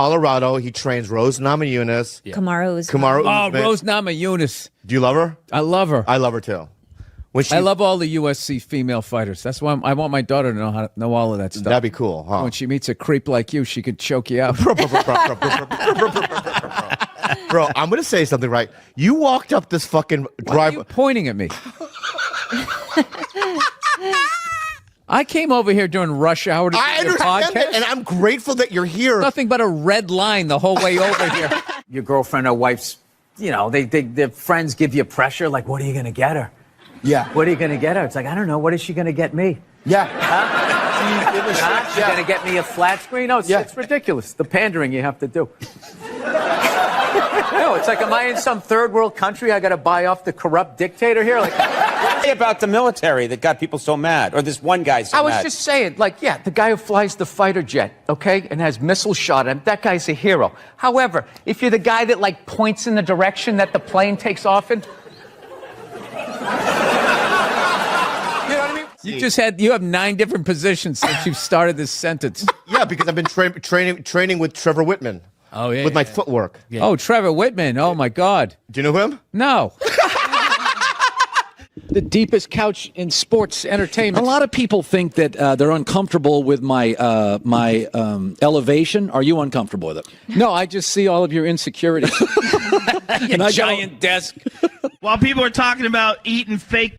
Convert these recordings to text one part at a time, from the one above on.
Colorado. He trains Rose Namajunas. Yeah. Kamaru Oh, Rose Namajunas. Do you love her? I love her. I love her too. I love all the USC female fighters. That's why I want my daughter to know how to know all of that stuff. That'd be cool, huh? When she meets a creep like you, she could choke you out. Bro, I'm gonna say something, right? You walked up this fucking Why are drive. you pointing at me? I came over here during rush hour to do I your understand podcast. it, and I'm grateful that you're here. Nothing but a red line the whole way over here. Your girlfriend or wife's, you know, their friends give you pressure, like, what are you going to get her? Yeah. What are you going to get her? It's like, I don't know. What is she going to get me? Yeah. She's going to get me a flat screen? No, it's ridiculous. The pandering you have to do. No, it's like, am I in some third world country? I got to buy off the corrupt dictator here? Like, about the military that got people so mad, or this one guy so mad. I was just saying, like, yeah, the guy who flies the fighter jet, okay, and has missiles shot at him, that guy's a hero. However, if you're the guy that, like, points in the direction that the plane takes off in, You have 9 different positions since you've started this sentence. Yeah, because I've been training with Trevor Whitman. Oh, yeah. With my footwork. Yeah. Oh, Trevor Whitman. Oh, my God. Do you know him? No. The deepest couch in sports entertainment. A lot of people think that they're uncomfortable with my elevation. Are you uncomfortable with it? No, I just see all of your insecurities. Your giant desk. While people are talking about eating fake.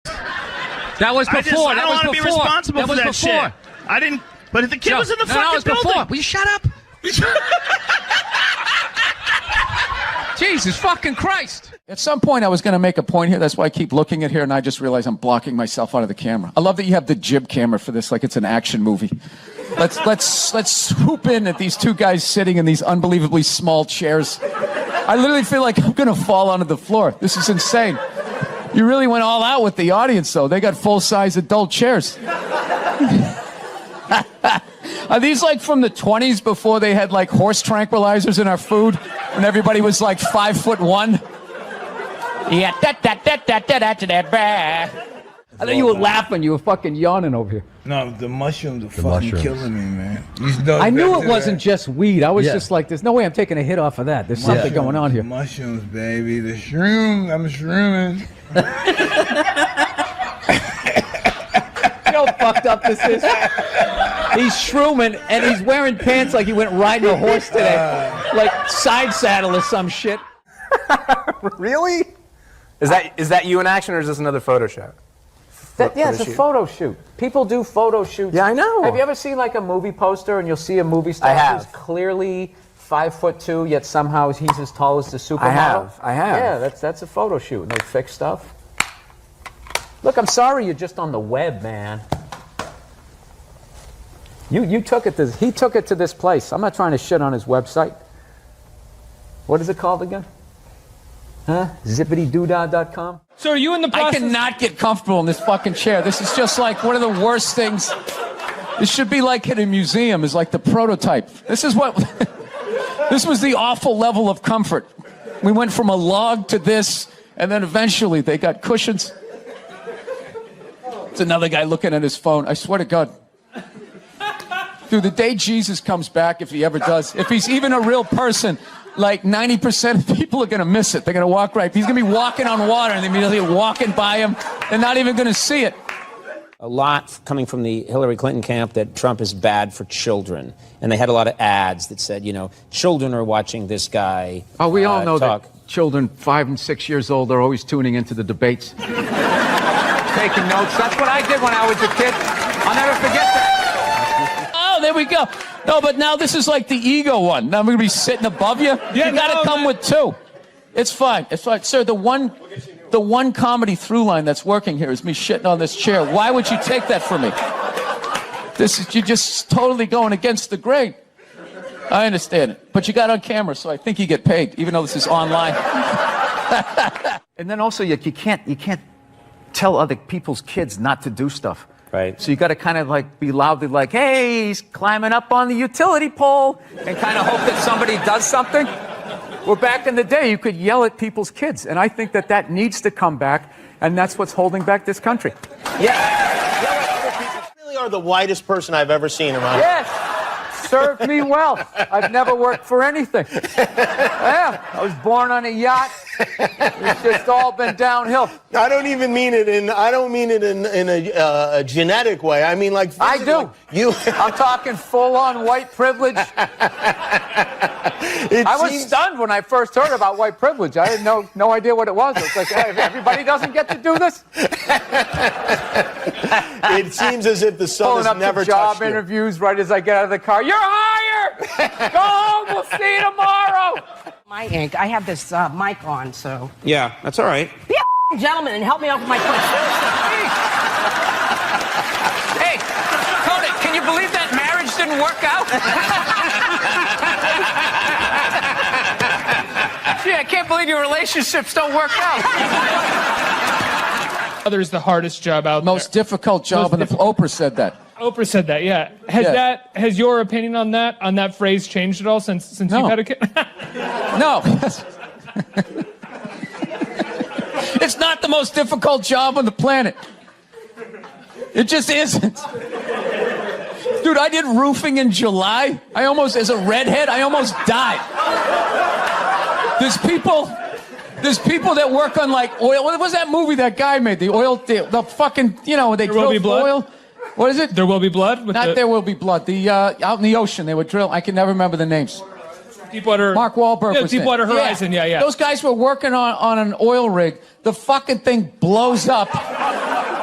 That was before. I don't want to be responsible for that shit. I didn't. But if the kid was in the fucking building. Before. Will you shut up? Jesus fucking Christ. At some point, I was going to make a point here. That's why I keep looking at here, and I just realize I'm blocking myself out of the camera. I love that you have the jib camera for this, like it's an action movie. Let's swoop in at these two guys sitting in these unbelievably small chairs. I literally feel like I'm going to fall onto the floor. This is insane. You really went all out with the audience, though. They got full-size adult chairs. Are these like from the 20s before they had like horse tranquilizers in our food? When everybody was like 5'1"? Yeah, I thought you were laughing. You were fucking yawning over here. No, the mushrooms are fucking killing me, man. I knew it wasn't just weed. I was just like, there's no way I'm taking a hit off of that. There's something going on here. Mushrooms, baby. The shrooms. I'm shrooming. You know how fucked up this is? He's shrooming, and he's wearing pants like he went riding a horse today. Like side saddle or some shit. Really? Is that you in action, or is this another photo shoot? It's a photo shoot. People do photo shoots. Yeah, I know. Have you ever seen like a movie poster and you'll see a movie star who's clearly 5'2", yet somehow he's as tall as the supermodel? I have. Yeah, that's a photo shoot. And they fix stuff. Look, I'm sorry you're just on the web, man. You took it to, he took it to this place. I'm not trying to shit on his website. What is it called again? Huh? Zippitydoodah.com? So are you in the process? I cannot get comfortable in this fucking chair. This is just like one of the worst things. This should be like in a museum, is like the prototype. This is what, this was the awful level of comfort. We went from a log to this, and then eventually they got cushions. It's another guy looking at his phone. I swear to God. Dude, the day Jesus comes back, if he ever does, if he's even a real person, like 90% of people are going to miss it. They're going to walk right. He's going to be walking on water, and they're immediately walking by him. They're not even going to see it. A lot coming from the Hillary Clinton camp that Trump is bad for children. And they had a lot of ads that said, you know, children are watching this guy Oh, we all know talk. that children 5 and 6 years old are always tuning into the debates. Taking notes. That's what I did when I was a kid. I'll never forget that. Oh, there we go. No, but now this is like the ego one. Now I'm going to be sitting above you. You got to come with 2. It's fine. It's fine. Sir, the one comedy through line that's working here is me shitting on this chair. Why would you take that from me? You're just totally going against the grain. I understand it. But you got on camera, so I think you get paid, even though this is online. And then also, you can't tell other people's kids not to do stuff. Right. So you got to kind of like be loudly like, hey, he's climbing up on the utility pole, and kind of hope that somebody does something. Well, back in the day, you could yell at people's kids, and I think that needs to come back, and that's what's holding back this country. Yeah. You really are the whitest person I've ever seen around. Yes. served me well. I've never worked for anything. Yeah, I was born on a yacht. It's just all been downhill. I don't even mean it in. I don't mean it in a genetic way. I mean like. I do. You. I'm talking full-on white privilege. I was stunned when I first heard about white privilege. I had no idea what it was. It's like, hey, everybody doesn't get to do this. It seems as if the sun Pulling has up never to job touched you. interviews right as I get out of the car. You're hired. Go home. We'll see you tomorrow. My ink. I have this mic on, so. Yeah, that's all right. Be a gentleman and help me out with my point. Hey, Cody, can you believe that marriage didn't work out? Gee, I can't believe your relationships don't work out. Father's the hardest job out there. Most difficult job, and Oprah said that. Oprah said that, yeah. Has your opinion on that phrase changed at all since you've had a kid? No. It's not the most difficult job on the planet. It just isn't. Dude, I did roofing in July. As a redhead, I almost died. There's people that work on like oil. What was that movie that guy made? The oil, the fucking, they drill oil. What is it? There Will Be Blood? There Will Be Blood. The out in the ocean, they would drill. I can never remember the names. Deepwater. Mark Wahlberg was Deepwater Horizon, yeah. Those guys were working on an oil rig. The fucking thing blows up.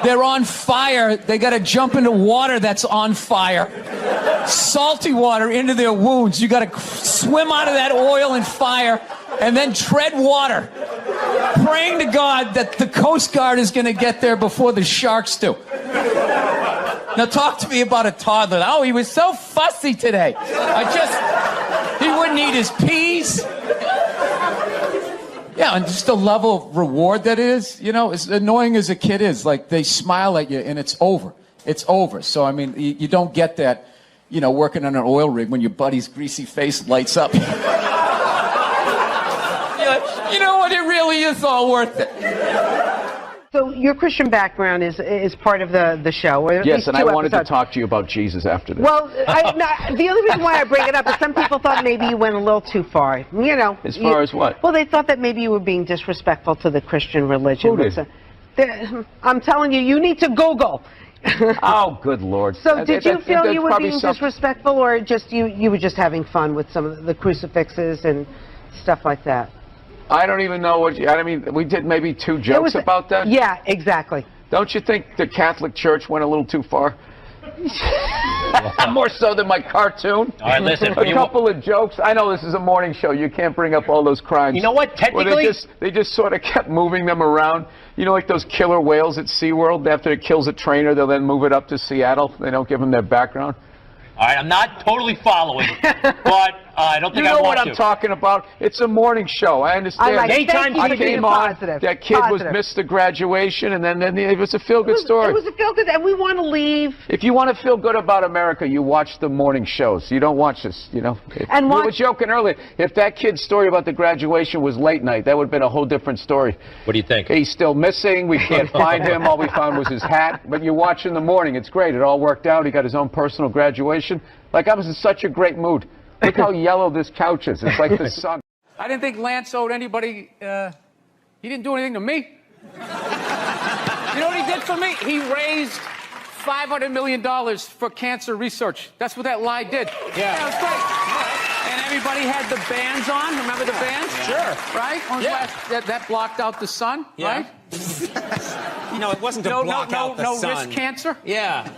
They're on fire. They got to jump into water that's on fire. Salty water into their wounds. You got to swim out of that oil and fire and then tread water, praying to God that the Coast Guard is going to get there before the sharks do. Now talk to me about a toddler. Oh, he was so fussy today. He wouldn't eat his peas. Yeah, and just the level of reward that is, as annoying as a kid is, like they smile at you and it's over. It's over. So, I mean, you don't get that, working on an oil rig when your buddy's greasy face lights up. You're like, you know what? It really is all worth it. So your Christian background is part of the show. Or at Yes, least and two I wanted episodes. to talk to you about Jesus after this. Well, the only reason why I bring it up is some people thought maybe you went a little too far. As far as what? Well, they thought that maybe you were being disrespectful to the Christian religion. Who did? I'm telling you, you need to Google. Oh, good Lord. So did you feel you were being disrespectful, or just you were just having fun with some of the crucifixes and stuff like that? I don't even know we did maybe 2 jokes about that. Yeah, exactly. Don't you think the Catholic Church went a little too far? More so than my cartoon. All right, listen. A couple of jokes. I know this is a morning show. You can't bring up all those crimes. You know what? Technically, they just sort of kept moving them around. Like those killer whales at SeaWorld. After it kills a trainer, they'll then move it up to Seattle. They don't give them their background. all right, I'm not totally following, but I don't think I want to. You know what I'm talking about? It's a morning show. I understand. I came on. That kid missed the graduation, and then it was a feel-good story. It was a feel-good, and we want to leave. If you want to feel good about America, you watch the morning shows. You don't watch this, We were joking earlier. If that kid's story about the graduation was late night, that would have been a whole different story. What do you think? He's still missing. We can't find him. All we found was his hat. But you watch in the morning. It's great. It all worked out. He got his own personal graduation. Like, I was in such a great mood. Look how yellow this couch is. It's like the sun. I didn't think Lance owed anybody. He didn't do anything to me. You know what he did for me? He raised $500 million for cancer research. That's what that lie did. Yeah, it was great. And everybody had the bands on. Remember the bands? Sure. Right? Yeah. That blocked out the sun, right? No, it wasn't to block out the sun. No wrist cancer? Yeah.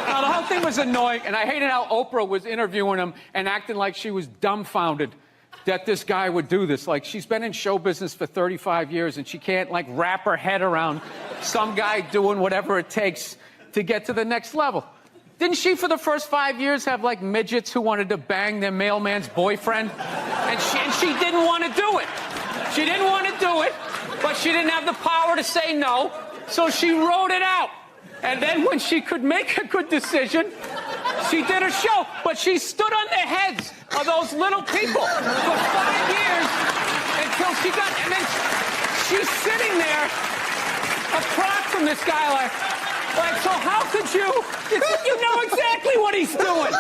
No, the whole thing was annoying, and I hated how Oprah was interviewing him and acting like she was dumbfounded that this guy would do this. Like, she's been in show business for 35 years, and she can't, wrap her head around some guy doing whatever it takes to get to the next level. Didn't she, for the first 5 years, have, midgets who wanted to bang their mailman's boyfriend? And she didn't want to do it. She didn't want to do it, but she didn't have the power to say no, so she wrote it out. And then when she could make a good decision, she did a show. But she stood on the heads of those little people for 5 years until she got... And then she's sitting there across from this guy Like, so how could you? You know exactly what he's doing.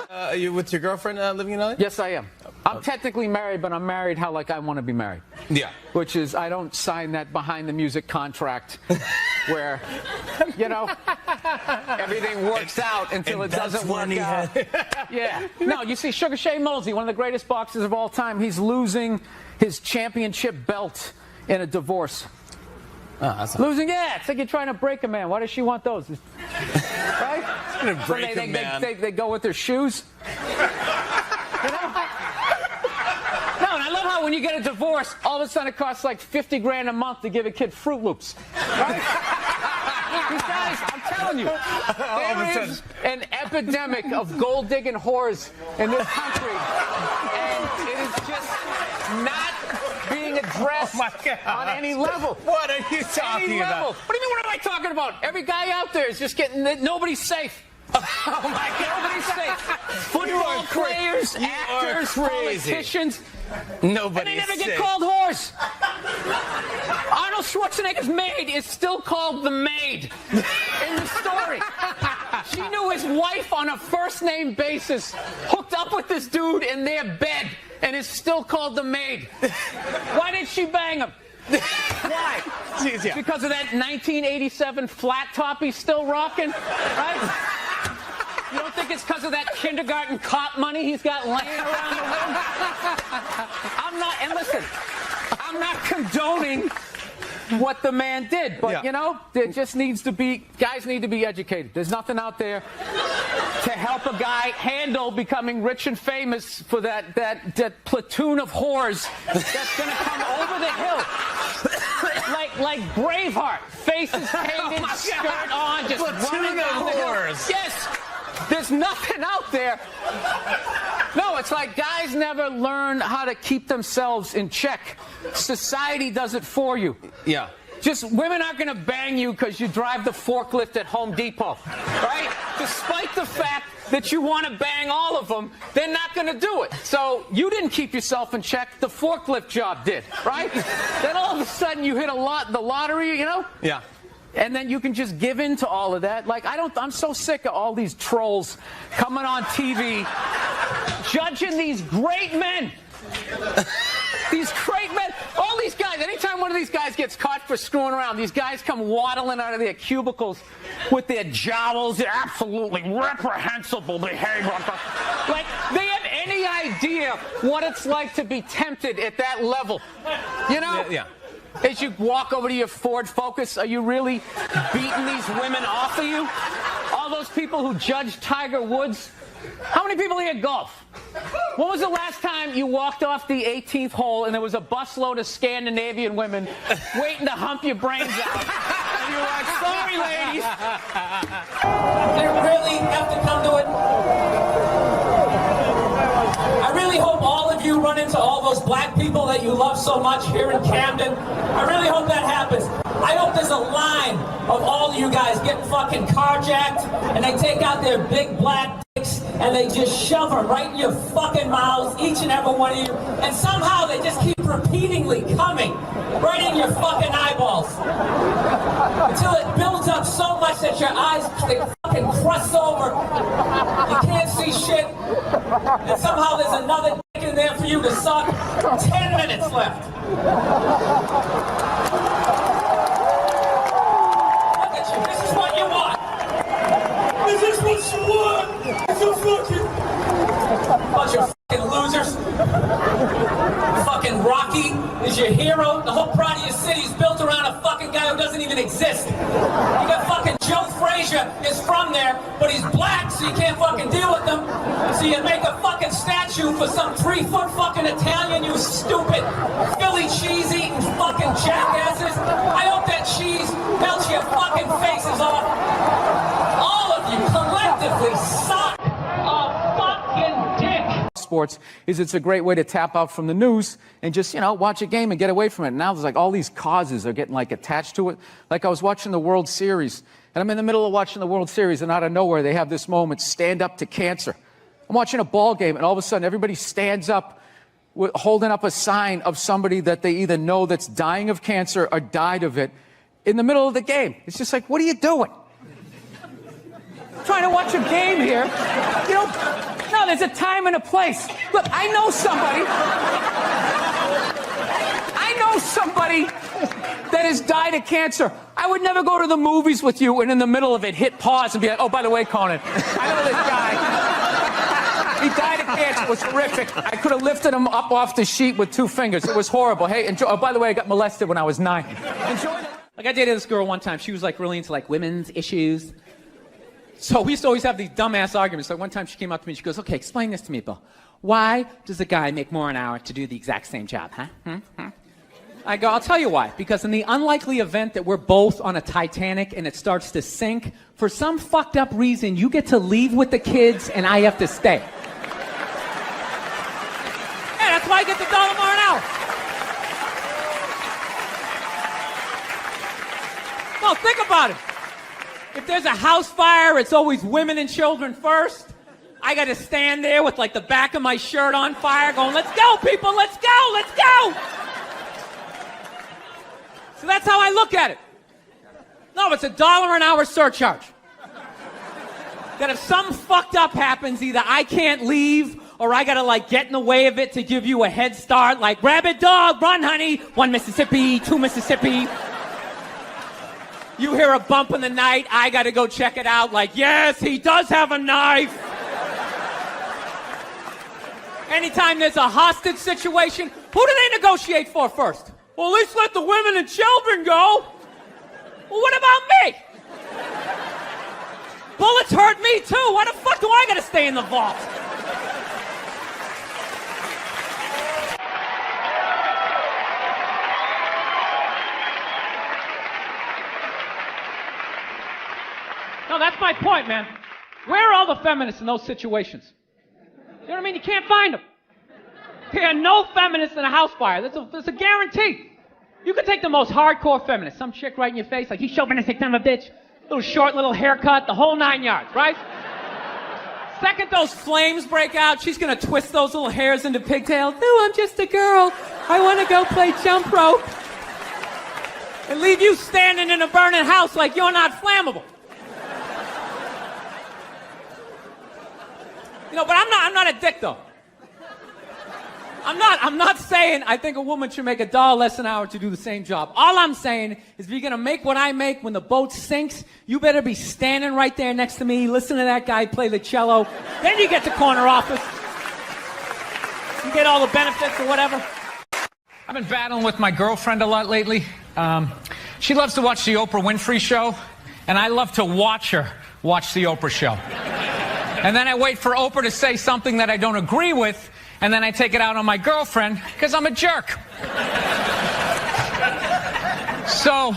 Are you with your girlfriend living in LA? Yes, I am. I'm technically married, but I'm married how like I want to be married. Yeah. Which is I don't sign that behind the music contract where, you know, everything works out until it doesn't work out. Yeah. No, you see, Sugar Shane Mosley, one of the greatest boxers of all time, he's losing his championship belt in a divorce. Losing, yeah. It's like you're trying to break a man. Why does she want those? Right? Gonna break a man. They go with their shoes. You know? No, and I love how when you get a divorce, all of a sudden it costs like 50 grand a month to give a kid Fruit Loops. Right? These guys, I'm telling you, there is an epidemic of gold-digging whores in this country, and it is just not being addressed on any level. What are you talking about? What do you mean, what am I talking about? Every guy out there is just getting, nobody's safe. Oh my God, nobody's safe. Football players, actors, politicians. Nobody's and they never safe. get called whores. Arnold Schwarzenegger's maid is still called the maid in the story. She knew his wife on a first-name basis, hooked up with this dude in their bed, and is still called the maid. Why did she bang him? Why? Yeah. Because of that 1987 flat top he's still rocking, right? You don't think it's because of that kindergarten cop money he's got laying around the room? I'm not, and listen, I'm not condoning what the man did, but you know, there just needs to be, guys need to be educated. There's nothing out there to help a guy handle becoming rich and famous for that platoon of whores that's gonna come over the hill. Like Braveheart, faces painted, skirt on, just running down the hill. Yes, there's nothing out there. No, it's like guys never learn how to keep themselves in check. Society does it for you. Yeah. Just women aren't going to bang you because you drive the forklift at Home Depot, right? Despite the fact that you want to bang all of them, they're not going to do it. So you didn't keep yourself in check. The forklift job did, right? Then all of a sudden you hit the lottery, you know? Yeah. And then you can just give in to all of that. Like, I'm so sick of all these trolls coming on TV, judging these great men. These great men, all these guys, anytime one of these guys gets caught for screwing around, these guys come waddling out of their cubicles with their jowls, their absolutely reprehensible behavior. Like, they have any idea what it's like to be tempted at that level. You know? Yeah. As you walk over to your Ford Focus, are you really beating these women off of you? All those people who judge Tiger Woods? How many people here golf? When was the last time you walked off the 18th hole and there was a busload of Scandinavian women waiting to hump your brains out? And you were like, sorry, ladies. They really have to come to it. I really hope all of you run into all those black people that you love so much here in Camden. I really hope that happens. I hope there's a line of all of you guys getting fucking carjacked and they take out their big black dicks and they just shove them right in your fucking mouths, each and every one of you, and somehow they just keep repeatedly coming right in your fucking eyeballs until it builds up so much that your eyes, they fucking crust over, you can't see shit, and somehow there's another dick in there for you to suck. 10 minutes left. Look at you, this is what you want. This is what you want. It's a fucking bunch of fucking losers. Fucking Rocky is your hero. The whole pride of your city is built around a fucking guy who doesn't even exist. You got fucking Joe Frazier is from there, but he's black, so you can't fucking deal with him. So you make a fucking statue for some 3-foot fucking Italian, you stupid Philly cheese eating fucking jackasses. I hope that cheese melts your fucking faces off. All of you collectively suck a fucking dick. Sports is it's a great way to tap out from the news and just, you know, watch a game and get away from it. Now there's like all these causes are getting like attached to it. Like I was watching the World Series and I'm in the middle of watching the World Series and out of nowhere they have this moment, stand up to cancer. I'm watching a ball game and all of a sudden everybody stands up holding up a sign of somebody that they either know that's dying of cancer or died of it in the middle of the game. It's just like, what are you doing? trying to watch a game here. You know, no, there's a time and a place. Look, I know somebody that has died of cancer. I would never go to the movies with you and in the middle of it hit pause and be like, oh, by the way, Conan, I know this guy. He died of cancer. It was horrific. I could have lifted him up off the sheet with 2 fingers. It was horrible. Hey, enjoy. Oh, by the way, I got molested when I was 9. Enjoy the... Like, I dated this girl one time. She was, like, really into, like, women's issues. So we used to always have these dumbass arguments. So one time she came up to me and she goes, okay, explain this to me, Bill. Why does a guy make more an hour to do the exact same job, huh? I go, I'll tell you why. Because in the unlikely event that we're both on a Titanic and it starts to sink, for some fucked up reason, you get to leave with the kids and I have to stay. Yeah, that's why I get the $1 more an hour. No, think about it. If there's a house fire, it's always women and children first. I got to stand there with like the back of my shirt on fire going, let's go, people, let's go, let's go. So that's how I look at it. No, it's $1 an hour surcharge. That if something fucked up happens, either I can't leave or I got to like get in the way of it to give you a head start, like rabid dog, run honey, 1 Mississippi, 2 Mississippi. You hear a bump in the night, I got to go check it out, like, yes, he does have a knife. Anytime there's a hostage situation, who do they negotiate for first? Well, at least let the women and children go. Well, what about me? Bullets hurt me too. Why the fuck do I gotta stay in the vault? No, that's my point, man. Where are all the feminists in those situations? You know what I mean? You can't find them. There are no feminists in a house fire. That's a guarantee. You can take the most hardcore feminist, some chick right in your face, like, he's chauvinistic son of a bitch, little short, little haircut, the whole 9 yards, right? Second those flames break out, she's gonna twist those little hairs into pigtails. No, I'm just a girl. I want to go play jump rope. And leave you standing in a burning house like you're not flammable. You know, but I'm not a dick, though. I'm not saying I think a woman should make $1 less an hour to do the same job. All I'm saying is if you're going to make what I make when the boat sinks, you better be standing right there next to me, listen to that guy play the cello. Then you get the corner office. You get all the benefits or whatever. I've been battling with my girlfriend a lot lately. She loves to watch the Oprah Winfrey Show, and I love to watch her watch the Oprah Show. And then I wait for Oprah to say something that I don't agree with, and then I take it out on my girlfriend, because I'm a jerk. So,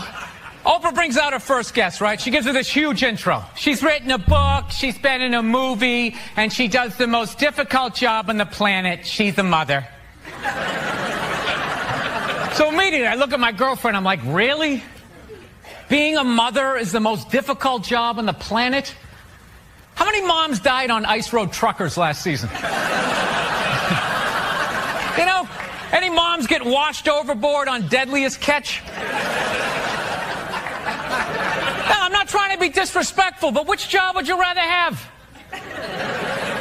Oprah brings out her first guest, right? She gives her this huge intro. She's written a book, she's been in a movie, and she does the most difficult job on the planet. She's a mother. So immediately I look at my girlfriend, I'm like, really? Being a mother is the most difficult job on the planet? How many moms died on ice road truckers last season? You know, any moms get washed overboard on Deadliest Catch? No, I'm not trying to be disrespectful, but which job would you rather have?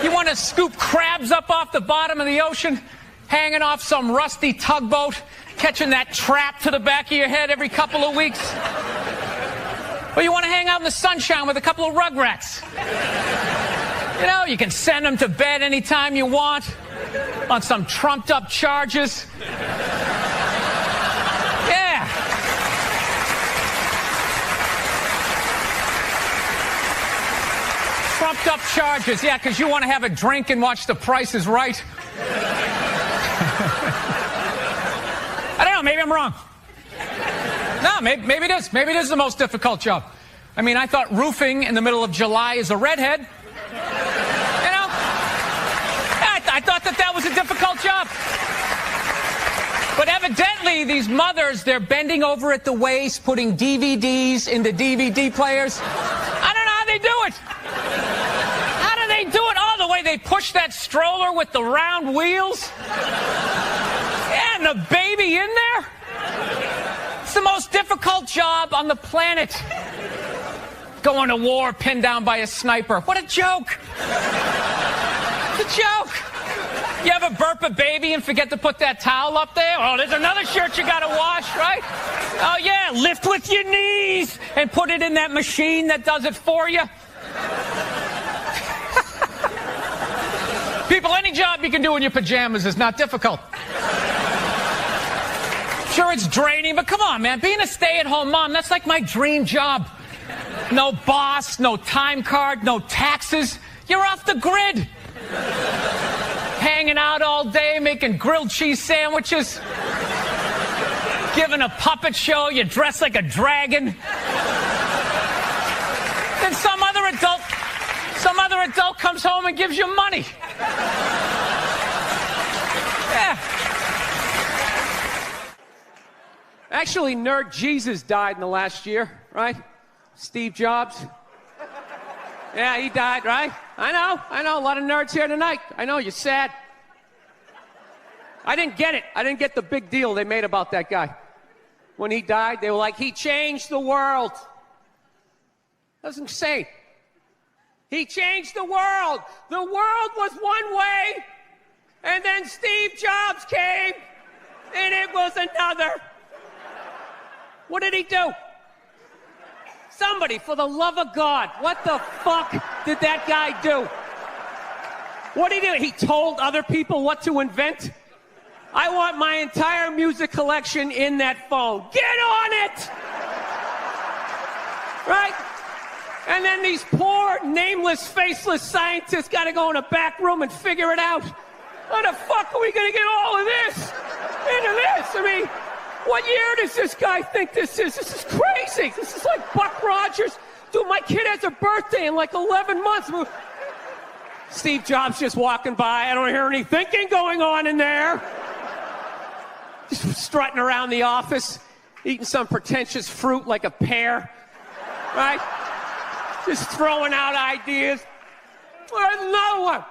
You want to scoop crabs up off the bottom of the ocean, hanging off some rusty tugboat, catching that trap to the back of your head every couple of weeks? Or you want to hang out in the sunshine with a couple of rugrats? You know, you can send them to bed anytime you want on some trumped up charges. Yeah. Trumped up charges, yeah, because you want to have a drink and watch The Price is Right. I don't know, maybe I'm wrong. No, maybe it is. Maybe it is the most difficult job. I mean, I thought roofing in the middle of July as a redhead. You know? I thought that was a difficult job. But evidently, these mothers, they're bending over at the waist, putting DVDs in the DVD players. I don't know how they do it. How do they do it? Oh, the way they push that stroller with the round wheels. Yeah, and the baby in there. It's the most difficult job on the planet. going to war pinned down by a sniper. What a joke. It's a joke. You ever burp a baby and forget to put that towel up there? Oh, there's another shirt you gotta wash, right? Oh yeah, lift with your knees and put it in that machine that does it for you. People, any job you can do in your pajamas is not difficult. Sure, it's draining, but come on, man. Being a stay-at-home mom, that's like my dream job. No boss, no time card, no taxes. You're off the grid. Hanging out all day, making grilled cheese sandwiches. Giving a puppet show, you dress like a dragon. Then some other adult comes home and gives you money. Yeah. Actually, Nerd Jesus died in the last year, right? Steve Jobs. Yeah, he died, right? I know, a lot of nerds here tonight. I know, you're sad. I didn't get it. I didn't get the big deal they made about that guy. When he died, they were like, he changed the world. That's insane. He changed the world. The world was one way, and then Steve Jobs came, and it was another. What did he do? Somebody, for the love of God, what the fuck did that guy do? What did he do? He told other people what to invent? I want my entire music collection in that phone. Get on it! Right? And then these poor, nameless, faceless scientists got to go in a back room and figure it out. How the fuck are we going to get all of this into this? I mean, what year does this guy think this is? This is crazy. This is like Buck Rogers. Dude, my kid has a birthday in like 11 months. Steve Jobs just walking by. I don't hear any thinking going on in there. Just strutting around the office, eating some pretentious fruit like a pear. Right? Just throwing out ideas. There's another one.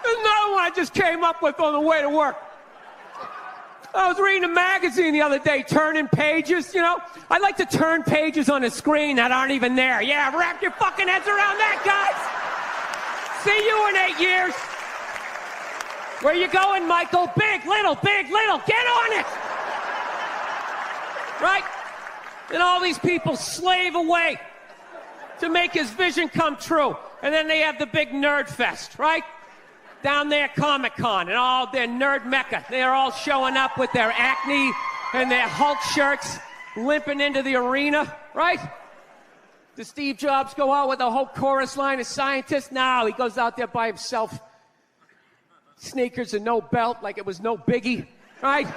There's another one I just came up with on the way to work. I was reading a magazine the other day, turning pages, you know. I like to turn pages on a screen that aren't even there. Yeah, wrap your fucking heads around that, guys. See you in 8 years. Where you going, Michael? Big, little, get on it. Right? And all these people slave away to make his vision come true. And then they have the big nerd fest, right? Down there, Comic-Con, and all their nerd mecca. They're all showing up with their Acne and their Hulk shirts, limping into the arena, right? Does Steve Jobs go out with a whole chorus line of scientists? No, he goes out there by himself. Sneakers and no belt, like it was no biggie, right?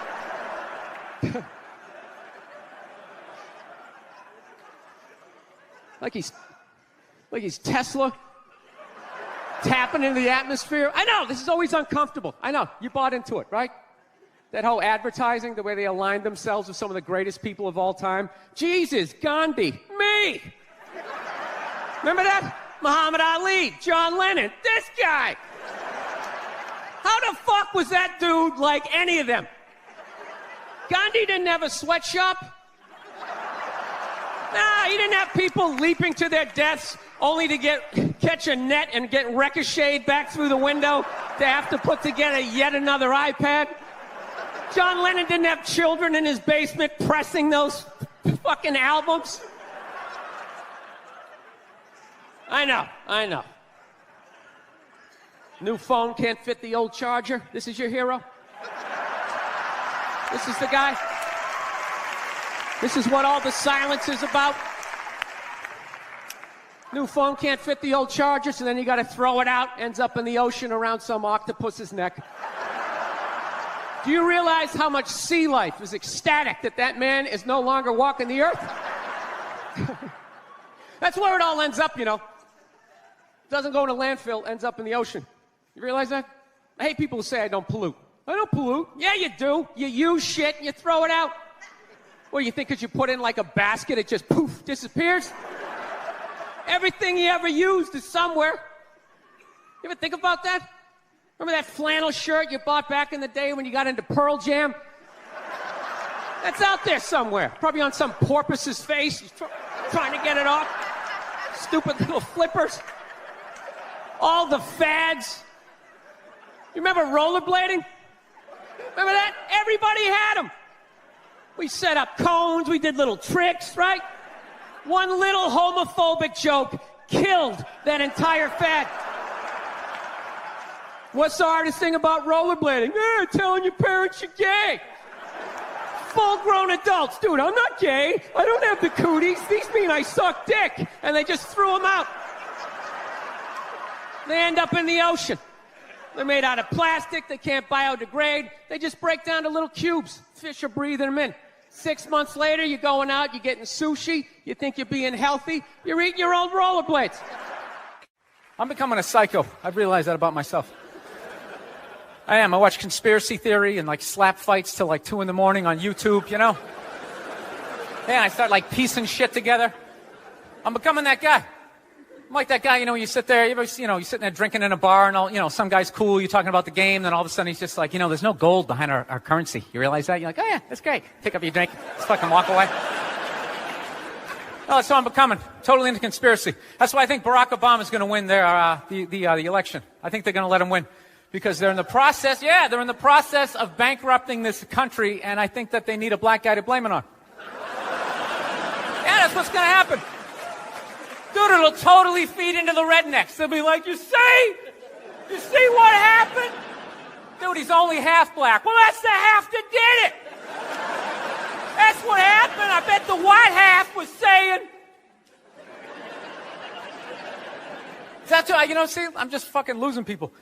like he's Tesla. Tapping into the atmosphere. I know, this is always uncomfortable. I know, you bought into it, right? That whole advertising, the way they aligned themselves with some of the greatest people of all time. Jesus, Gandhi, me. Remember that? Muhammad Ali, John Lennon, this guy. How the fuck was that dude like any of them? Gandhi didn't have a sweatshop. Nah, he didn't have people leaping to their deaths only to catch a net and get ricocheted back through the window to have to put together yet another iPad. John Lennon didn't have children in his basement pressing those fucking albums. I know. New phone can't fit the old charger. This is your hero? This is the guy? This is what all the silence is about? New phone can't fit the old charger, so then you gotta throw it out, ends up in the ocean around some octopus's neck. Do you realize how much sea life is ecstatic that man is no longer walking the earth? That's where it all ends up, you know. Doesn't go in a landfill, ends up in the ocean. You realize that? I hate people who say I don't pollute. I don't pollute. Yeah, you do. You use shit and you throw it out. Well, you think because you put it in like a basket, it just poof, disappears? Everything you ever used is somewhere. You ever think about that? Remember that flannel shirt you bought back in the day when you got into Pearl Jam? That's out there somewhere. Probably on some porpoise's face. He's trying to get it off. Stupid little flippers. All the fads. You remember rollerblading? Remember that? Everybody had them. We set up cones, we did little tricks, right? One little homophobic joke killed that entire fad. What's the hardest thing about rollerblading? Telling your parents you're gay. Full-grown adults. Dude, I'm not gay. I don't have the cooties. These mean I suck dick. And they just threw them out. They end up in the ocean. They're made out of plastic. They can't biodegrade. They just break down to little cubes. Fish are breathing them in. 6 months later, you're going out, you're getting sushi. You think you're being healthy. You're eating your old rollerblades. I'm becoming a psycho. I've realized that about myself. I am. I watch conspiracy theory and like slap fights till like 2 in the morning on YouTube, you know? Yeah, I start like piecing shit together. I'm becoming that guy. I'm like that guy, you know, when you sit there, you're sitting there drinking in a bar and all, some guy's cool, you're talking about the game, then all of a sudden he's just like, there's no gold behind our currency. You realize that? You're like, oh yeah, that's great. Pick up your drink, just fucking walk away. Oh, that's what I'm becoming. Totally into conspiracy. That's why I think Barack Obama is going to win the election. I think they're going to let him win. Because they're in the process of bankrupting this country, and I think that they need a black guy to blame it on. Yeah, that's what's going to happen. Dude, it'll totally feed into the rednecks. They'll be like, you see what happened? Dude, he's only half black. Well, that's the half that did it. That's what happened. I bet the white half was saying. That's what, see, I'm just fucking losing people.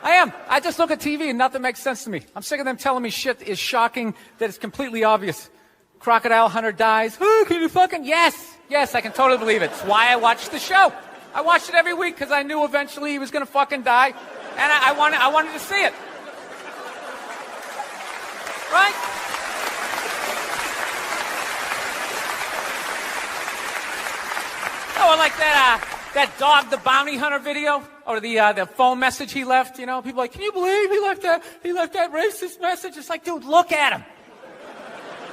I am. I just look at TV and nothing makes sense to me. I'm sick of them telling me shit is shocking, that it's completely obvious. Crocodile hunter dies. Oh, can you fucking... Yes, I can totally believe it. It's why I watched the show. I watched it every week because I knew eventually he was going to fucking die. And I wanted to see it. Right? Oh, I like that dog, the bounty hunter video, or the phone message he left. People are like, can you believe he left that racist message? It's like, dude, look at him.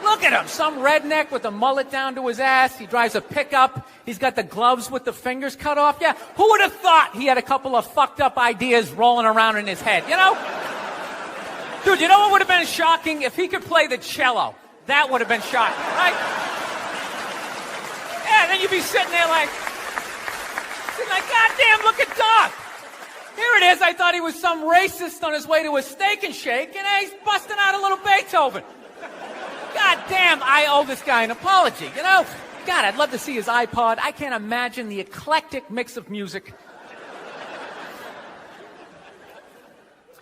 Look at him. Some redneck with a mullet down to his ass. He drives a pickup. He's got the gloves with the fingers cut off. Yeah, who would have thought he had a couple of fucked up ideas rolling around in his head, Dude, you know what would have been shocking? If he could play the cello. That would have been shocking, right? Yeah, then you'd be sitting there like, goddamn, look at Doc. Here it is. I thought he was some racist on his way to a steak and shake, and he's busting out a little Beethoven. God damn, I owe this guy an apology, God, I'd love to see his iPod. I can't imagine the eclectic mix of music.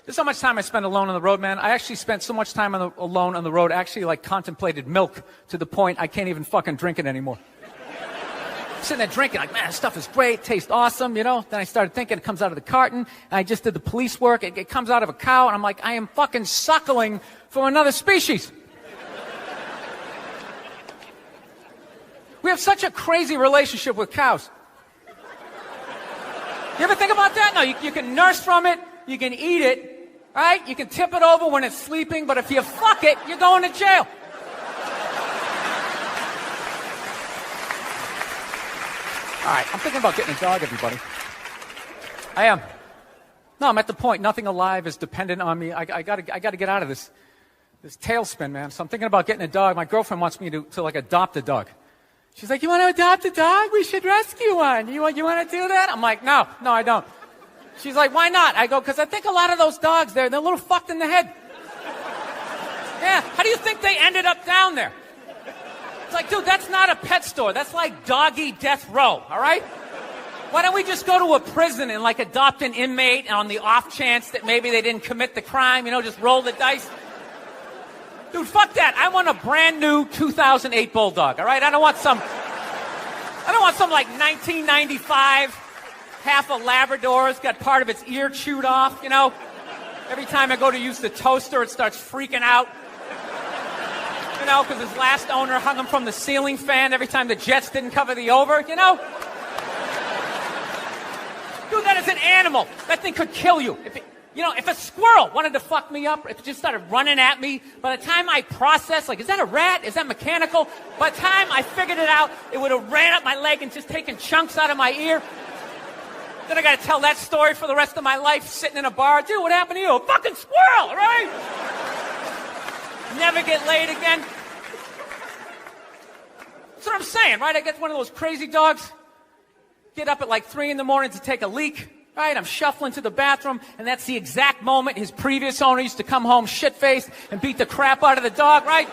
There's so much time I spend alone on the road, man. I actually spent so much time alone on the road, actually like contemplated milk to the point I can't even fucking drink it anymore. I'm sitting there drinking, like, man, this stuff is great, tastes awesome, Then I started thinking it comes out of the carton, and I just did the police work. It comes out of a cow, and I'm like, I am fucking suckling from another species. We have such a crazy relationship with cows. You ever think about that? No, you can nurse from it, you can eat it, right? You can tip it over when it's sleeping, but if you fuck it, you're going to jail. All right, I'm thinking about getting a dog, everybody. I am. No, I'm at the point. Nothing alive is dependent on me. I gotta get out of this tailspin, man. So I'm thinking about getting a dog. My girlfriend wants me to like adopt a dog. She's like, you want to adopt a dog? We should rescue one. You want to do that? I'm like, no, I don't. She's like, why not? I go, because I think a lot of those dogs they're a little fucked in the head. Yeah, how do you think they ended up down there? It's like, dude, that's not a pet store. That's like doggy death row, all right? Why don't we just go to a prison and like adopt an inmate on the off chance that maybe they didn't commit the crime, just roll the dice? Dude, fuck that. I want a brand new 2008 Bulldog, all right? I don't want some like 1995, half a Labrador. It's got part of its ear chewed off, Every time I go to use the toaster, it starts freaking out. Because his last owner hung him from the ceiling fan every time the Jets didn't cover the over, Dude, that is an animal. That thing could kill you. You know, if a squirrel wanted to fuck me up, if it just started running at me, by the time I processed, like, is that a rat? Is that mechanical? By the time I figured it out, it would have ran up my leg and just taken chunks out of my ear. Then I got to tell that story for the rest of my life, sitting in a bar. Dude, what happened to you? A fucking squirrel, right? Never get laid again. That's what I'm saying, right? I get one of those crazy dogs, get up at like 3 in the morning to take a leak. Right, I'm shuffling to the bathroom, and that's the exact moment his previous owner used to come home shit-faced and beat the crap out of the dog, right?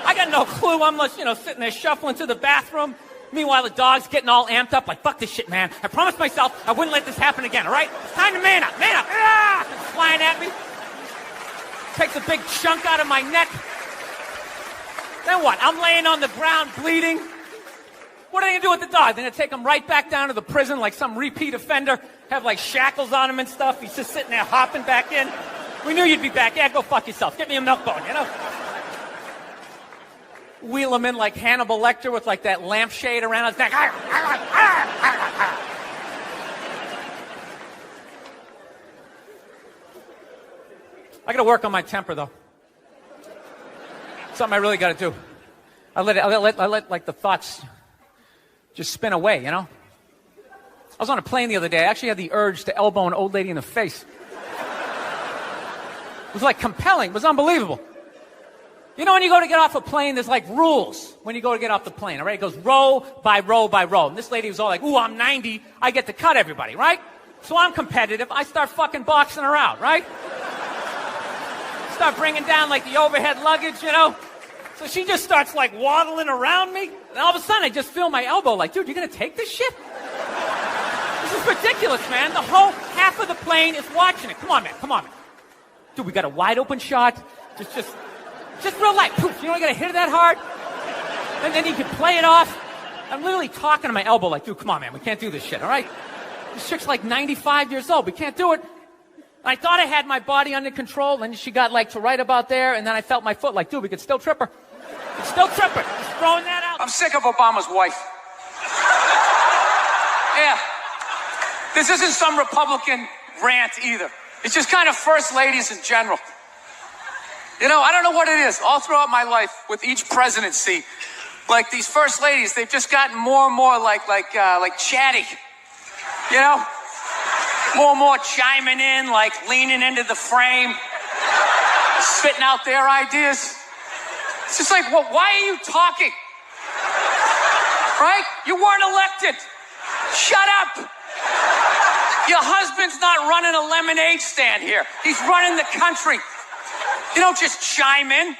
I got no clue. I'm just, sitting there shuffling to the bathroom. Meanwhile, the dog's getting all amped up, like, fuck this shit, man. I promised myself I wouldn't let this happen again, all right? It's time to man up, man up. Ah! It's flying at me. Takes a big chunk out of my neck. Then what? I'm laying on the ground bleeding. What are they going to do with the dog? They're going to take him right back down to the prison like some repeat offender, have like shackles on him and stuff. He's just sitting there hopping back in. We knew you'd be back. Yeah, go fuck yourself. Get me a milk bone, Wheel him in like Hannibal Lecter with like that lampshade around his neck. I got to work on my temper, though. Something I really got to do. I let like the thoughts just spin away, I was on a plane the other day. I actually had the urge to elbow an old lady in the face. It was like compelling. It was unbelievable. When you go to get off a plane, there's like rules when you go to get off the plane, all right? It goes row by row by row. And this lady was all like, ooh, I'm 90. I get to cut everybody, right? So I'm competitive. I start fucking boxing her out, right? Start bringing down like the overhead luggage, So she just starts like waddling around me. And all of a sudden I just feel my elbow like, dude, you're going to take this shit? This is ridiculous, man. The whole half of the plane is watching it. Come on, man. Dude, we got a wide open shot. Just real light. Poof. You got to hit it that hard. And then you can play it off. I'm literally talking to my elbow like, dude, come on, man. We can't do this shit, all right? This chick's like 95 years old. We can't do it. I thought I had my body under control, and she got like to right about there, and then I felt my foot like, dude, we could still trip her. Still trip her. Just throwing that out. I'm sick of Obama's wife. Yeah. This isn't some Republican rant either. It's just kind of first ladies in general. I don't know what it is. All throughout my life, with each presidency, like these first ladies, they've just gotten more and more like chatty. More and more chiming in, like leaning into the frame, spitting out their ideas. It's just like, well, why are you talking? Right? You weren't elected. Shut up. Your husband's not running a lemonade stand here. He's running the country. You don't just chime in.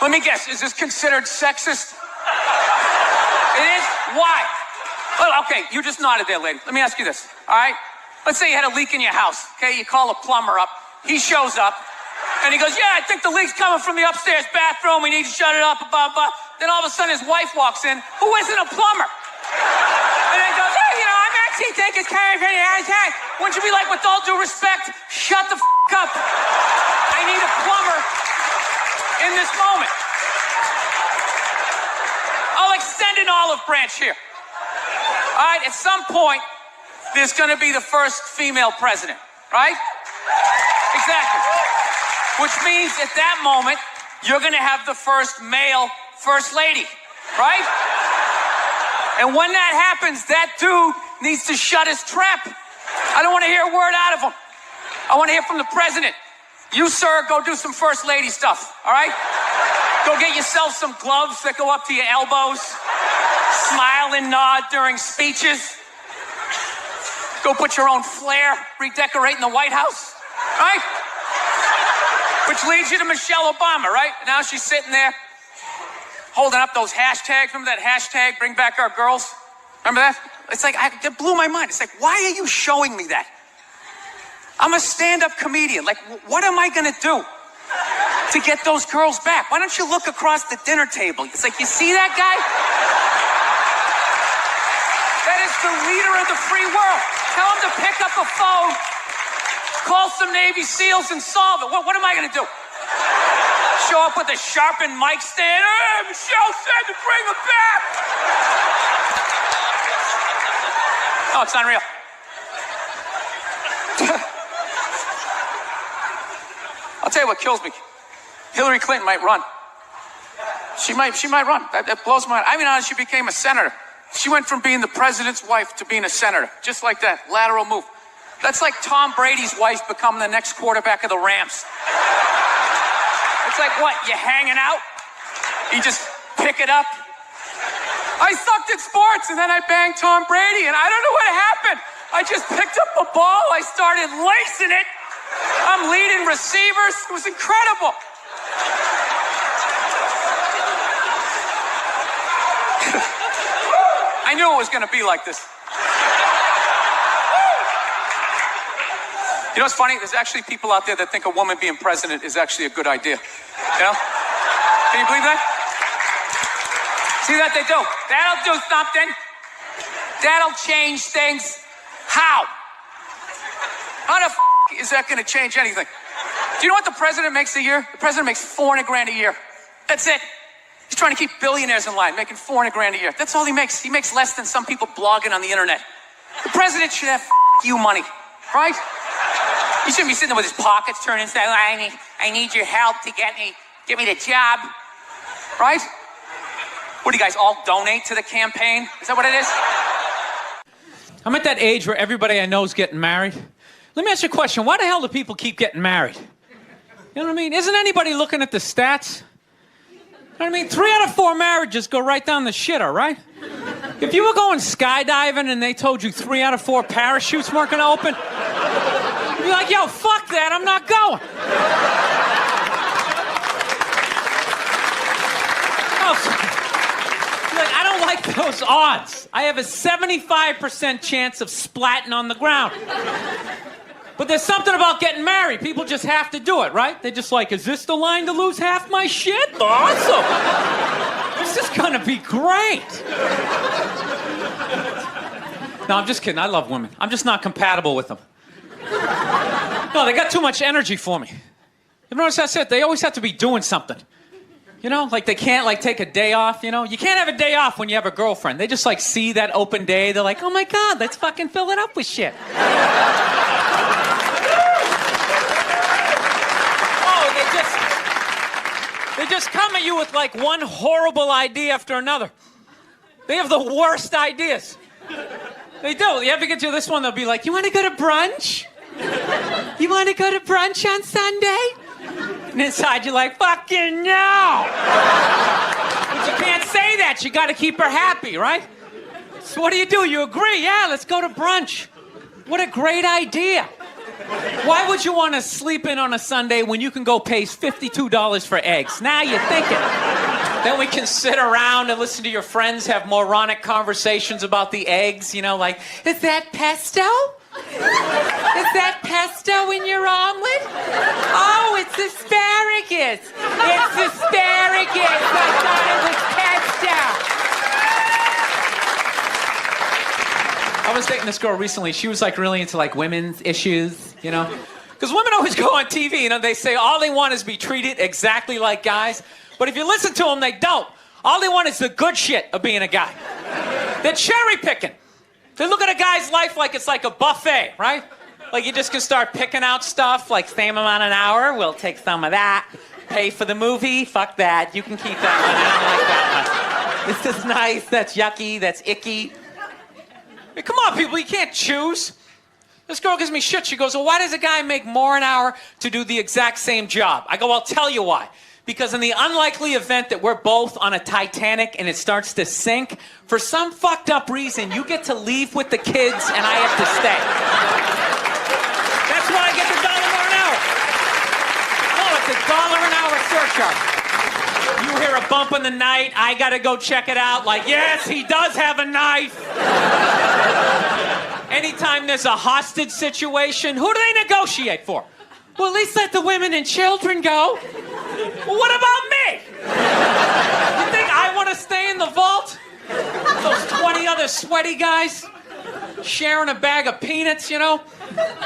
Let me guess, is this considered sexist? It is? Why? Well, okay, you just nodded there, lady. Let me ask you this, all right? Let's say you had a leak in your house, okay? You call a plumber up. He shows up, and he goes, yeah, I think the leak's coming from the upstairs bathroom. We need to shut it up, blah, blah. Then all of a sudden his wife walks in, who isn't a plumber. And then he goes, hey, I'm actually taking care of it. Wouldn't you be like, with all due respect, shut the up. I need a plumber in this moment. I'll extend an olive branch here. All right, at some point, there's going to be the first female president, right? Exactly. Which means at that moment, you're going to have the first male first lady, right? And when that happens, that dude needs to shut his trap. I don't want to hear a word out of him. I want to hear from the president. You, sir, go do some first lady stuff, all right? Go get yourself some gloves that go up to your elbows. Smile and nod during speeches. Go put your own flair redecorating the White House, right? Which leads you to Michelle Obama, right? Now she's sitting there holding up those hashtags. Remember that hashtag, bring back our girls? Remember that? It's like, it blew my mind. It's like, why are you showing me that? I'm a stand-up comedian. Like, what am I going to do to get those girls back? Why don't you look across the dinner table? It's like, you see that guy? That is the leader of the free world. Tell him to pick up a phone, call some Navy SEALs and solve it. What am I going to do? Show up with a sharpened mic stand? Hey, Michelle said to bring him back. Oh, it's unreal. I'll tell you what kills me. Hillary Clinton might run. She might run. That blows my mind. I mean, honestly, she became a senator. She went from being the president's wife to being a senator. Just like that. Lateral move. That's like Tom Brady's wife becoming the next quarterback of the Rams. It's like, what, you hanging out? You just pick it up? I sucked at sports, and then I banged Tom Brady, and I don't know what happened. I just picked up a ball. I started lacing it. I'm leading receivers. It was incredible. I knew it was going to be like this. You know what's funny? There's actually people out there that think a woman being president is actually a good idea. You know? Can you believe that? See that they do? That'll do something. That'll change things. How? How the is that going to change anything? Do you know what the president makes a year? The president makes $400,000 a year. That's it. He's trying to keep billionaires in line, making $400,000 a year. That's all he makes. He makes less than some people blogging on the internet. The president should have you money, right? He shouldn't be sitting there with his pockets turned inside. I need your help to get me the job, right? What do you guys all donate to the campaign? Is that what it is? I'm at that age where everybody I know is getting married. Let me ask you a question. Why the hell do people keep getting married? You know what I mean? Isn't anybody looking at the stats? You know what I mean? 3 out of 4 marriages go right down the shitter, right? If you were going skydiving and they told you 3 out of 4 parachutes weren't going to open, you'd be like, yo, fuck that, I'm not going. Like, I don't like those odds. I have a 75% chance of splatting on the ground. But there's something about getting married. People just have to do it, right? They're just like, is this the line to lose half my shit? Awesome. This is gonna be great. No, I'm just kidding. I love women. I'm just not compatible with them. No, they got too much energy for me. You notice that's it? They always have to be doing something. You know, like they can't like take a day off, you know? You can't have a day off when you have a girlfriend. They just like see that open day. They're like, oh my God, let's fucking fill it up with shit. They just come at you with like one horrible idea after another. They have the worst ideas. They do. You ever get to this one, they'll be like, you want to go to brunch? You want to go to brunch on Sunday? And inside you're like, fucking no! But you can't say that. You got to keep her happy, right? So what do? You agree? Yeah, let's go to brunch. What a great idea. Why would you want to sleep in on a Sunday when you can go pay $52 for eggs? Now you're thinking. Then we can sit around and listen to your friends have moronic conversations about the eggs, you know, like, is that pesto? Is that pesto in your omelet? Oh, it's asparagus. It's asparagus. I thought it was pesto. I was dating this girl recently. She was like really into like women's issues, you know? Because women always go on TV, you know, they say all they want is be treated exactly like guys. But if you listen to them, they don't. All they want is the good shit of being a guy. They're cherry picking. They look at a guy's life like it's like a buffet, right? Like you just can start picking out stuff, like same amount an hour, we'll take some of that. Pay for the movie, fuck that. You can keep that one, I don't like that one. This is nice, that's yucky, that's icky. Hey, come on, people, you can't choose. This girl gives me shit. She goes, well, why does a guy make more an hour to do the exact same job? I go, I'll tell you why. Because in the unlikely event that we're both on a Titanic and it starts to sink, for some fucked up reason, you get to leave with the kids and I have to stay. That's why I get the $1 more an hour. Oh, it's a $1 an hour surcharge. You hear a bump in the night, I gotta go check it out. Like, yes, he does have a knife. Anytime there's a hostage situation, who do they negotiate for? Well, at least let the women and children go. Well, what about me? You think I want to stay in the vault? Those 20 other sweaty guys sharing a bag of peanuts, you know?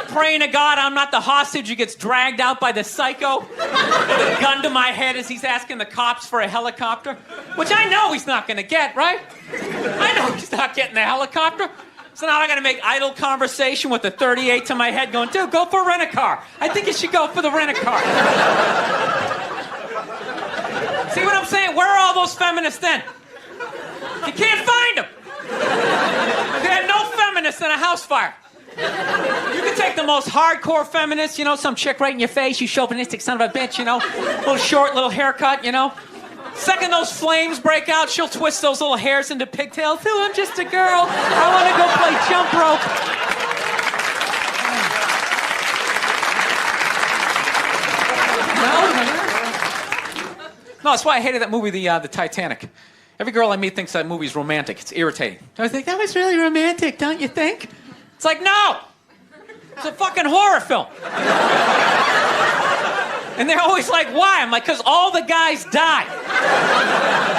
Praying to God I'm not the hostage who gets dragged out by the psycho with a gun to my head as he's asking the cops for a helicopter, which I know he's not going to get, right? I know he's not getting the helicopter. So now I got to make idle conversation with the 38 to my head going, dude, go for a rent-a-car. I think you should go for the rent-a-car. See what I'm saying? Where are all those feminists then? You can't find them. They had no feminists in a house fire. You can take the most hardcore feminist, you know, some chick right in your face, you chauvinistic son of a bitch, you know, little short, little haircut, you know. Second those flames break out, she'll twist those little hairs into pigtails. Oh, I'm just a girl. I want to go play jump rope. No, that's why I hated that movie, the Titanic. Every girl I meet thinks that movie's romantic. It's irritating. I think that was really romantic, don't you think? It's like, no! It's a fucking horror film. And they're always like, why? I'm like, because all the guys die.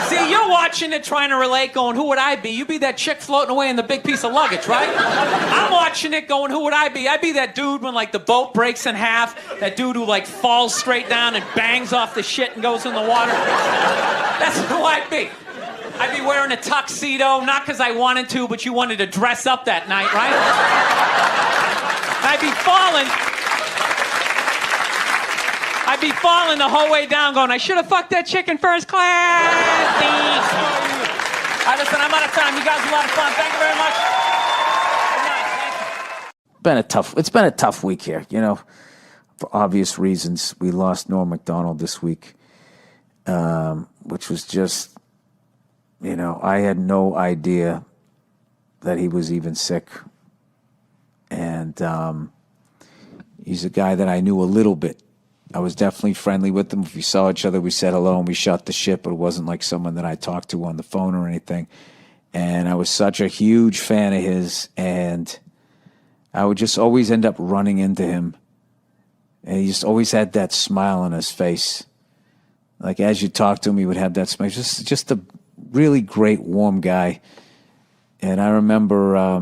See, you're watching it trying to relate, going, who would I be? You'd be that chick floating away in the big piece of luggage, right? I'm watching it going, who would I be? I'd be that dude when, like, the boat breaks in half, that dude who, like, falls straight down and bangs off the shit and goes in the water. That's who I'd be. I'd be wearing a tuxedo, not because I wanted to, but you wanted to dress up that night, right? I'd be falling the whole way down going, I should have fucked that chick in first class. All right, listen, I'm out of time. You guys had a lot of fun. Thank you very much. Good night. Thank you. It's been a tough week here, you know, for obvious reasons. We lost Norm Macdonald this week, which was just, you know, I had no idea that he was even sick. And he's a guy that I knew a little bit. I was definitely friendly with him. If we saw each other, we said hello and we shot the shit, but it wasn't like someone that I talked to on the phone or anything. And I was such a huge fan of his, and I would just always end up running into him. And he just always had that smile on his face. Like, as you talk to him, he would have that smile. Just a really great, warm guy. And I remember, I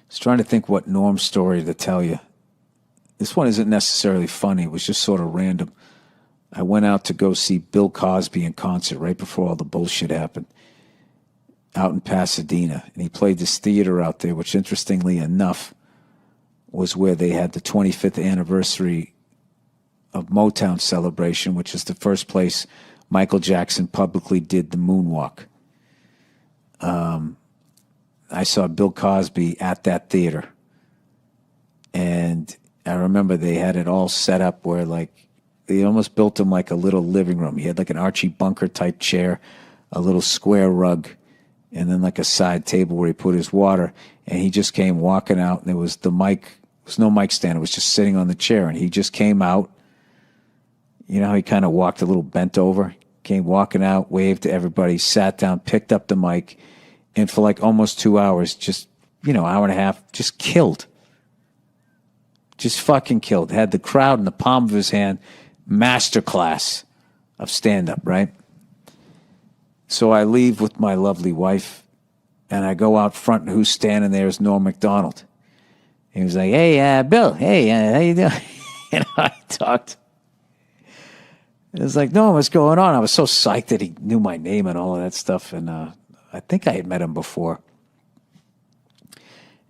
was trying to think what Norm's story to tell you. This one isn't necessarily funny. It was just sort of random. I went out to go see Bill Cosby in concert right before all the bullshit happened out in Pasadena. And he played this theater out there, which interestingly enough was where they had the 25th anniversary of Motown celebration, which is the first place Michael Jackson publicly did the moonwalk. I saw Bill Cosby at that theater. And I remember they had it all set up where, like, they almost built him like a little living room. He had like an Archie Bunker type chair, a little square rug, and then like a side table where he put his water. And he just came walking out, and there was the mic. There was no mic stand. It was just sitting on the chair. And he just came out. You know how he kind of walked a little bent over? Came walking out, waved to everybody, sat down, picked up the mic, and for like almost 2 hours, just, you know, hour and a half, just killed. Just fucking killed. Had the crowd in the palm of his hand. Masterclass of stand-up, right? So I leave with my lovely wife, and I go out front, and who's standing there is Norm Macdonald. He was like, hey, Bill, hey, how you doing? And I talked. It was like, no, what's going on? I was so psyched that he knew my name and all of that stuff, and I think I had met him before.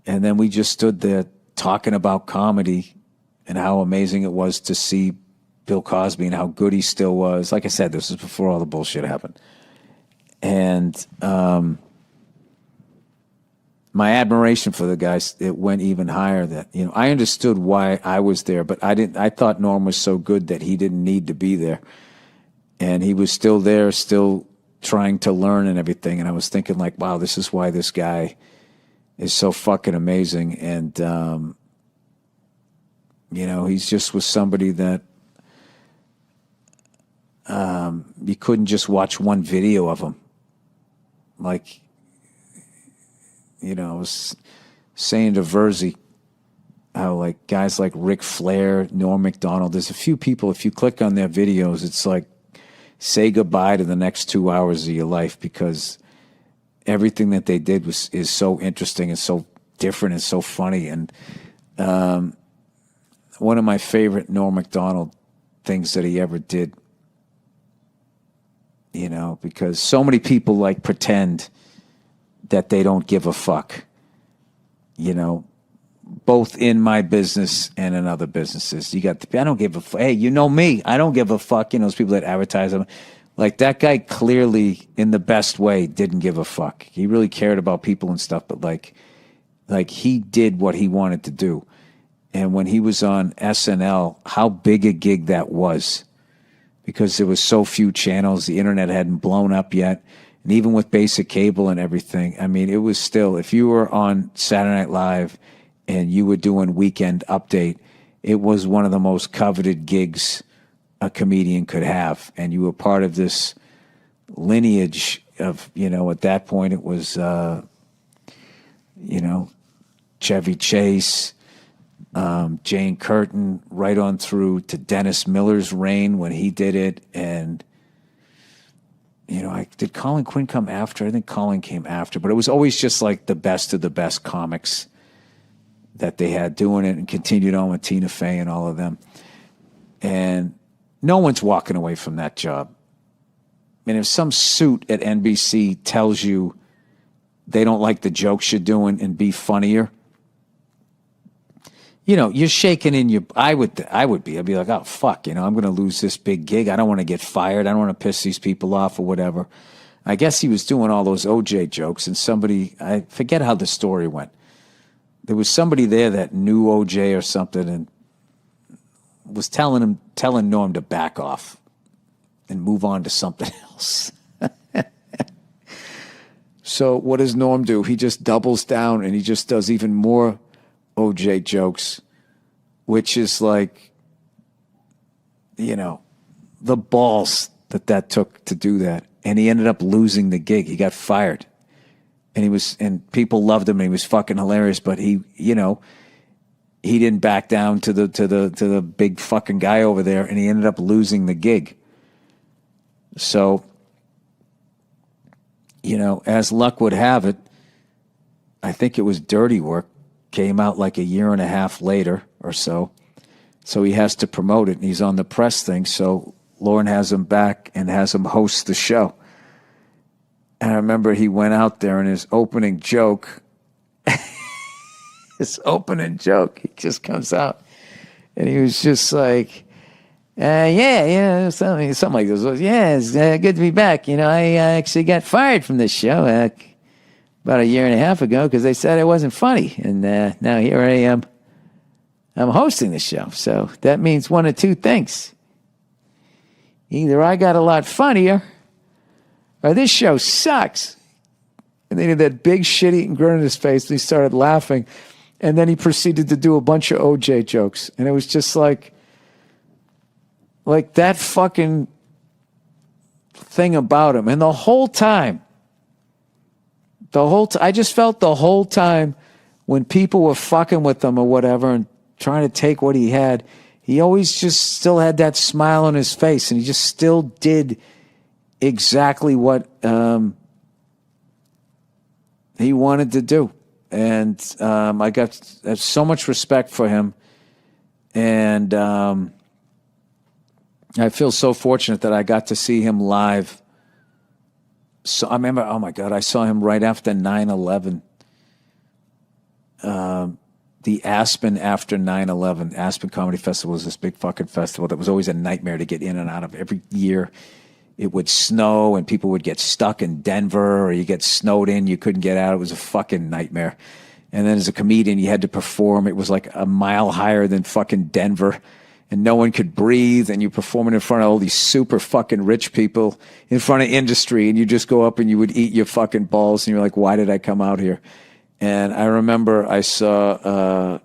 And then we just stood there talking about comedy and how amazing it was to see Bill Cosby and how good he still was. Like I said, this was before all the bullshit happened. And my admiration for the guys, it went even higher. That, you know, I understood why I was there, but I thought Norm was so good that he didn't need to be there. And he was still there, still trying to learn and everything. And I was thinking, like, wow, this is why this guy is so fucking amazing. And, you know, he's just was somebody that you couldn't just watch one video of him. Like, you know, I was saying to Verzi how, like, guys like Ric Flair, Norm Macdonald, there's a few people, if you click on their videos, it's like, say goodbye to the next 2 hours of your life, because everything that they did is so interesting and so different and so funny. And one of my favorite Norm Macdonald things that he ever did, you know, because so many people like pretend that they don't give a fuck, you know, both in my business and in other businesses. You got the, I don't give a fuck. Hey, you know me, I don't give a fuck. You know, those people that advertise them. Like, that guy clearly, in the best way, didn't give a fuck. He really cared about people and stuff, but like he did what he wanted to do. And when he was on SNL, how big a gig that was, because there was so few channels, the internet hadn't blown up yet, and even with basic cable and everything, I mean, it was still, if you were on Saturday Night Live and you were doing Weekend Update, it was one of the most coveted gigs a comedian could have. And you were part of this lineage of, you know, at that point it was, you know, Chevy Chase, Jane Curtin, right on through to Dennis Miller's reign when he did it. And, you know, did Colin Quinn come after? I think Colin came after, but it was always just like the best of the best comics that they had doing it, and continued on with Tina Fey and all of them. And no one's walking away from that job. I mean, if some suit at NBC tells you they don't like the jokes you're doing and be funnier, you know, you're shaking in your, I'd be like, oh, fuck, you know, I'm going to lose this big gig. I don't want to get fired. I don't want to piss these people off or whatever. I guess he was doing all those OJ jokes, and somebody, I forget how the story went. There was somebody there that knew OJ or something and was telling Norm to back off and move on to something else. So what does Norm do? He just doubles down and he just does even more OJ jokes, which is like, you know, the balls that took to do that. And he ended up losing the gig. He got fired. And people loved him and he was fucking hilarious, but he, you know, he didn't back down to the big fucking guy over there, and he ended up losing the gig. So, you know, as luck would have it, I think it was Dirty Work, came out like a year and a half later or so. So he has to promote it, and he's on the press thing. So Lauren has him back and has him host the show. And I remember he went out there, and his opening joke, he just comes out. And he was just like, something like this. Yeah, it's good to be back. You know, I actually got fired from this show about a year and a half ago because they said it wasn't funny. And now here I am. I'm hosting the show. So that means one of two things. Either I got a lot funnier or this show sucks. And then he had that big shit-eating grin on his face, and he started laughing. And then he proceeded to do a bunch of OJ jokes. And it was just like that fucking thing about him. And the whole time, I just felt the whole time when people were fucking with him or whatever and trying to take what he had, he always just still had that smile on his face, and he just still did exactly what he wanted to do. And I got so much respect for him. And I feel so fortunate that I got to see him live. So I remember, oh my God, I saw him right after 9/11. The Aspen after 9/11. Aspen Comedy Festival was this big fucking festival that was always a nightmare to get in and out of. Every year it would snow and people would get stuck in Denver, or you get snowed in, you couldn't get out. It was a fucking nightmare. And then as a comedian, you had to perform. It was like a mile higher than fucking Denver, and no one could breathe, and you're performing in front of all these super fucking rich people in front of industry, and you just go up and you would eat your fucking balls, and you're like, why did I come out here? And I remember I saw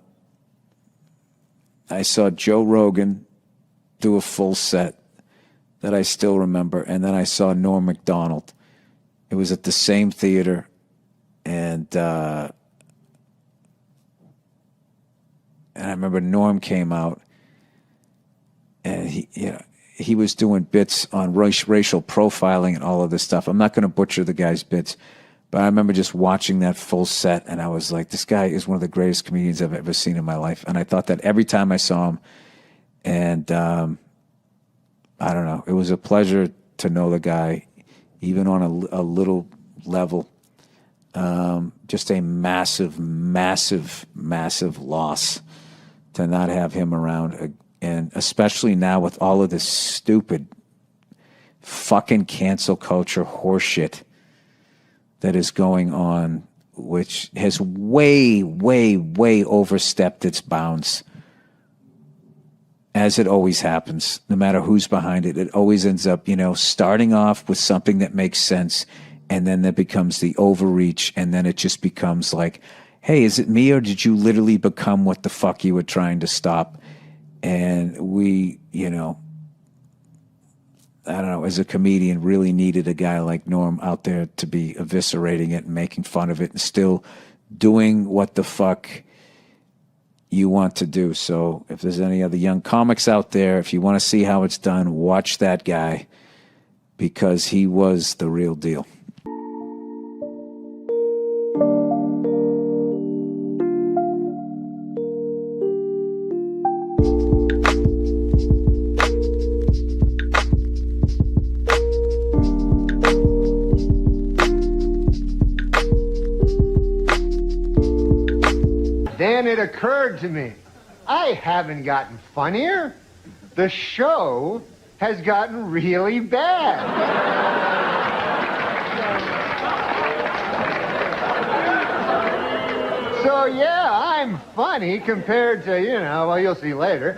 Joe Rogan do a full set that I still remember, and then I saw Norm Macdonald. It was at the same theater, and I remember Norm came out, and he was doing bits on racial profiling and all of this stuff. I'm not going to butcher the guy's bits, but I remember just watching that full set, and I was like, this guy is one of the greatest comedians I've ever seen in my life. And I thought that every time I saw him, and I don't know, it was a pleasure to know the guy, even on a little level. Just a massive, massive, massive loss to not have him around. And especially now with all of this stupid fucking cancel culture horseshit that is going on, which has way, way, way overstepped its bounds. As it always happens, no matter who's behind it, it always ends up, starting off with something that makes sense, and then that becomes the overreach, and then it just becomes like, hey, is it me, or did you literally become what the fuck you were trying to stop? And we, I don't know, as a comedian, really needed a guy like Norm out there to be eviscerating it and making fun of it and still doing what the fuck you want to do. So if there's any other young comics out there, if you want to see how it's done, watch that guy, because he was the real deal. Then it occurred to me, I haven't gotten funnier. The show has gotten really bad. So yeah, I'm funny compared to, well, you'll see later.